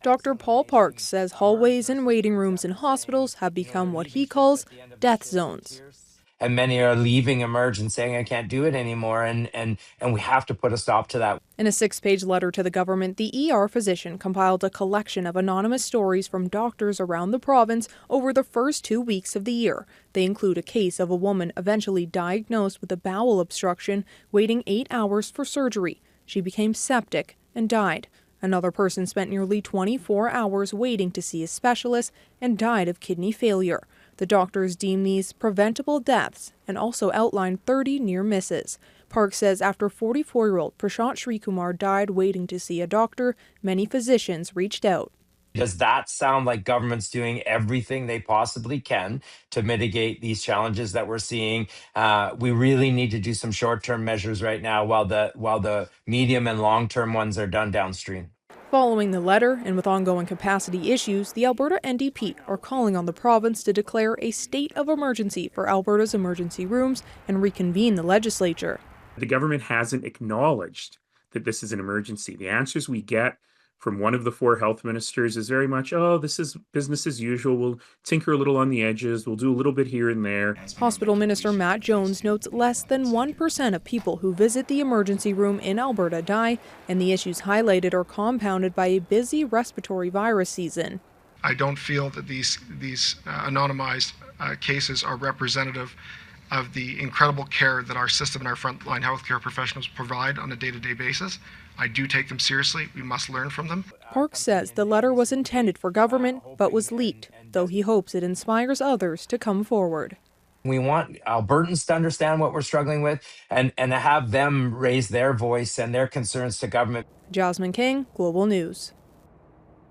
Dr. Paul Parks says hallways and waiting rooms in hospitals have become what he calls death zones. And many are leaving Emerge and saying, I can't do it anymore. And we have to put a stop to that. In a 6-page letter to the government, the ER physician compiled a collection of anonymous stories from doctors around the province over the first 2 weeks of the year. They include a case of a woman eventually diagnosed with a bowel obstruction, waiting 8 hours for surgery. She became septic and died. Another person spent nearly 24 hours waiting to see a specialist and died of kidney failure. The doctors deem these preventable deaths and also outlined 30 near misses. Park says after 44-year-old Prashant Srikumar died waiting to see a doctor, many physicians reached out. Does that sound like government's doing everything they possibly can to mitigate these challenges that we're seeing? We really need to do some short-term measures right now while the medium and long-term ones are done downstream. Following the letter, and with ongoing capacity issues, the Alberta NDP are calling on the province to declare a state of emergency for Alberta's emergency rooms and reconvene the legislature. The government hasn't acknowledged that this is an emergency. The answers we get from one of the 4 health ministers is very much, oh, this is business as usual. We'll tinker a little on the edges. We'll do a little bit here and there. Hospital Minister Matt Jones notes less than 1% of people who visit the emergency room in Alberta die, and the issues highlighted are compounded by a busy respiratory virus season. I don't feel that these anonymized cases are representative of the incredible care that our system and our frontline healthcare professionals provide on a day-to-day basis. I do take them seriously. We must learn from them. Park says the letter was intended for government but was leaked, though he hopes it inspires others to come forward. We want Albertans to understand what we're struggling with and to have them raise their voice and their concerns to government. Jasmine King, Global News.